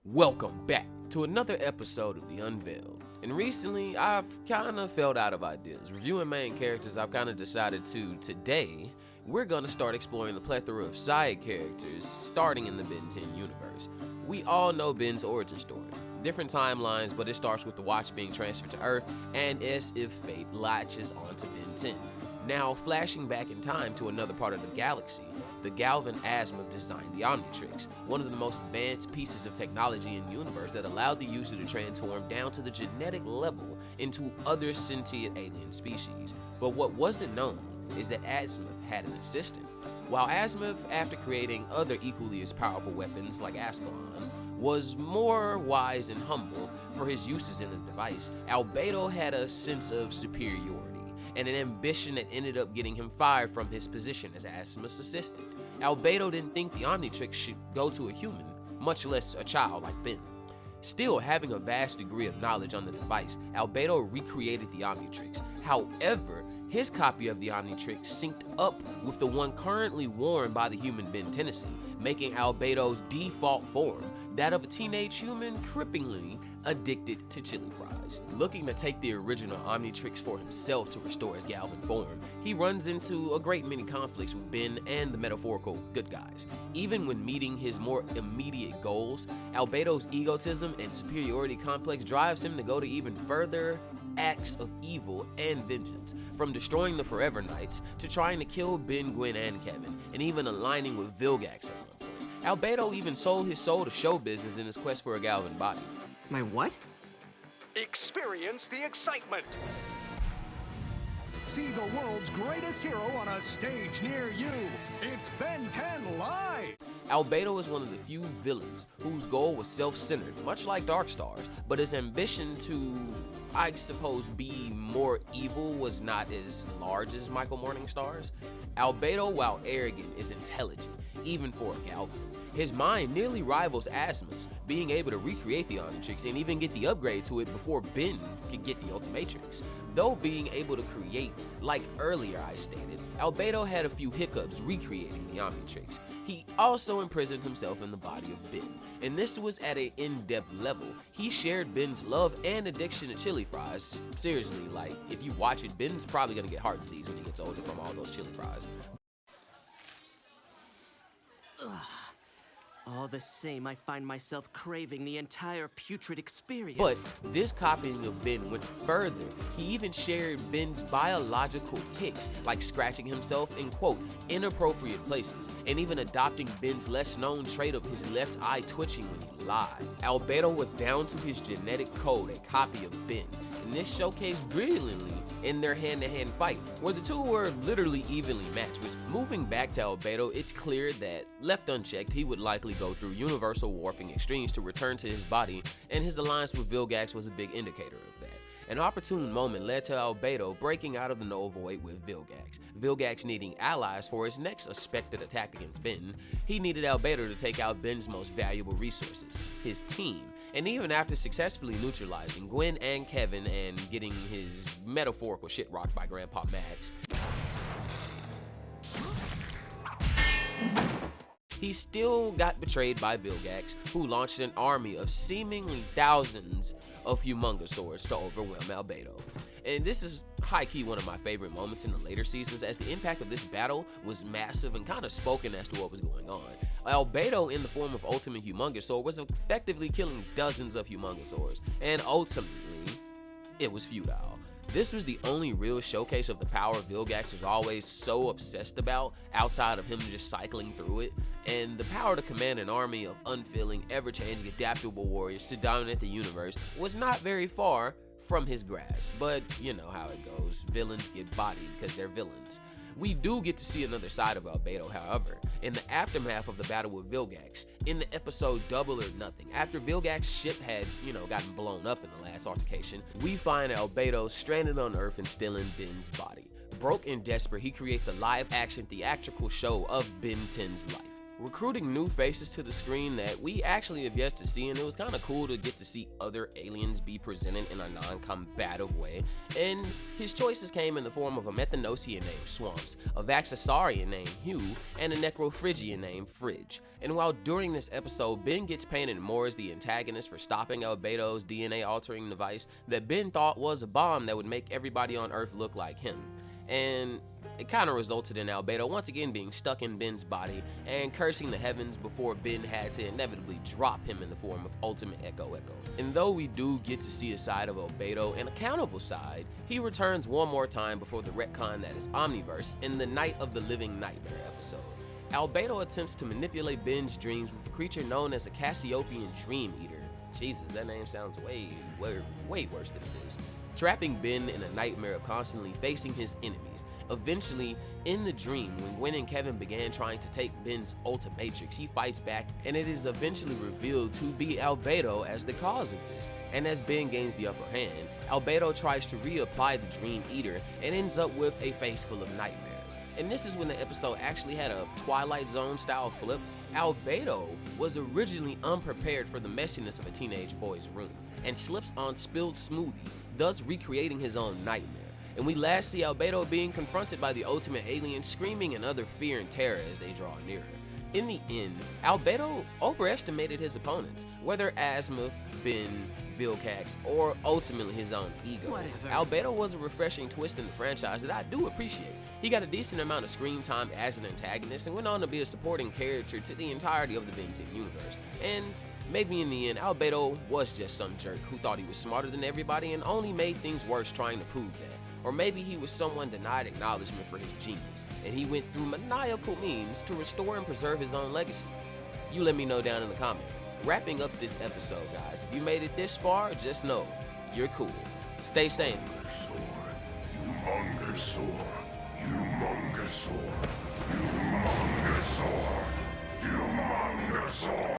Welcome back to another episode of The Unveiled. And recently, I've kind of felt out of ideas. Reviewing main characters, I've kind of decided today, we're going to start exploring the plethora of side characters starting in the Ben 10 universe. We all know Ben's origin story. Different timelines, but it starts with the watch being transferred to Earth and as if fate latches onto Ben 10. Now, flashing back in time to another part of the galaxy, the Galvan Asmuth designed the Omnitrix, one of the most advanced pieces of technology in the universe that allowed the user to transform down to the genetic level into other sentient alien species. But what wasn't known is that Asmuth had an assistant. While Asmuth, after creating other equally as powerful weapons like Ascalon, was more wise and humble for his uses in the device, Albedo had a sense of superiority and an ambition that ended up getting him fired from his position as Asmuth's assistant. Albedo didn't think the Omnitrix should go to a human, much less a child like Ben. Still having a vast degree of knowledge on the device, Albedo recreated the Omnitrix. However, his copy of the Omnitrix synced up with the one currently worn by the human Ben Tennessee, making Albedo's default form that of a teenage human cripplingly addicted to chili fries. Looking to take the original Omnitrix for himself to restore his Galvan form, he runs into a great many conflicts with Ben and the metaphorical good guys. Even when meeting his more immediate goals, Albedo's egotism and superiority complex drives him to go to even further acts of evil and vengeance, from destroying the Forever Knights to trying to kill Ben, Gwen, and Kevin, and even aligning with Vilgax at one point. Albedo even sold his soul to show business in his quest for a Galvan body. My what? Experience the excitement! See the world's greatest hero on a stage near you. It's Ben 10 Live! Albedo is one of the few villains whose goal was self-centered, much like Darkstar's, but his ambition to, I suppose, be more evil was not as large as Michael Morningstar's. Albedo, while arrogant, is intelligent, even for a Galvan. His mind nearly rivals Asmuth's, being able to recreate the Omnitrix and even get the upgrade to it before Ben could get the Ultimatrix. Though being able to create, like earlier I stated, Albedo had a few hiccups recreating the Omnitrix. He also imprisoned himself in the body of Ben, and this was at an in-depth level. He shared Ben's love and addiction to chili fries. Seriously, like, if you watch it, Ben's probably gonna get heart disease when he gets older from all those chili fries. All the same, I find myself craving the entire putrid experience. But this copying of Ben went further. He even shared Ben's biological tics, like scratching himself in, quote, inappropriate places, and even adopting Ben's less known trait of his left eye twitching when he lied. Albedo was down to his genetic code a copy of Ben, and this showcased brilliantly in their hand-to-hand fight, where the two were literally evenly matched. Which, moving back to Albedo, it's clear that, left unchecked, he would likely go through universal warping extremes to return to his body, and his alliance with Vilgax was a big indicator of that. An opportune moment led to Albedo breaking out of the null void with Vilgax. Vilgax needing allies for his next expected attack against Ben, he needed Albedo to take out Ben's most valuable resources, his team. And even after successfully neutralizing Gwen and Kevin and getting his metaphorical shit rocked by Grandpa Max, he still got betrayed by Vilgax, who launched an army of seemingly thousands of humongousaurs to overwhelm Albedo. And this is high-key one of my favorite moments in the later seasons, as the impact of this battle was massive and kind of spoken as to what was going on. Albedo, in the form of Ultimate Humongousaur, was effectively killing dozens of humongousaurs, and ultimately, it was futile. This was the only real showcase of the power Vilgax was always so obsessed about, outside of him just cycling through it, and the power to command an army of unfeeling, ever-changing, adaptable warriors to dominate the universe was not very far from his grasp. But you know how it goes, villains get bodied because they're villains. We do get to see another side of Albedo, however, in the aftermath of the battle with Vilgax, in the episode Double or Nothing. After Vilgax's ship had, gotten blown up in the last altercation, we find Albedo stranded on Earth and still in Ben's body. Broke and desperate, he creates a live-action theatrical show of Ben 10's life. recruiting new faces to the screen that we actually have yet to see, and it was kind of cool to get to see other aliens be presented in a non-combative way. And his choices came in the form of a Methanosian named Swamps, a Vaxasarian named Hugh, and a Necrophrygian named Fridge. And while during this episode, Ben gets painted more as the antagonist for stopping Albedo's DNA altering device that Ben thought was a bomb that would make everybody on Earth look like him. And it kind of resulted in Albedo once again being stuck in Ben's body and cursing the heavens before Ben had to inevitably drop him in the form of Ultimate Echo. And though we do get to see a side of Albedo, an accountable side, he returns one more time before the retcon that is Omniverse in the Night of the Living Nightmare episode. Albedo attempts to manipulate Ben's dreams with a creature known as a Cassiopean Dream Eater. Jesus, that name sounds way worse than it is. Trapping Ben in a nightmare of constantly facing his enemies. Eventually, in the dream, when Gwen and Kevin began trying to take Ben's omnitrix, he fights back, and it is eventually revealed to be Albedo as the cause of this. And as Ben gains the upper hand, Albedo tries to reapply the Dream Eater and ends up with a face full of nightmares. And this is when the episode actually had a Twilight Zone style flip. Albedo was originally unprepared for the messiness of a teenage boy's room and slips on spilled smoothie, thus recreating his own nightmare. And we last see Albedo being confronted by the ultimate alien, screaming in utter fear and terror as they draw nearer. In the end, Albedo overestimated his opponents, whether asmuth, Ben, Vilcax, or ultimately his own ego. Whatever. Albedo was a refreshing twist in the franchise that I do appreciate. He got a decent amount of screen time as an antagonist and went on to be a supporting character to the entirety of the Ben 10 universe. And maybe in the end, Albedo was just some jerk who thought he was smarter than everybody and only made things worse trying to prove that. Or maybe he was someone denied acknowledgement for his genius, and he went through maniacal means to restore and preserve his own legacy. You let me know down in the comments. Wrapping up this episode, guys, if you made it this far, just know you're cool. Stay sane. Humongousaur, humongousaur, humongousaur, humongousaur.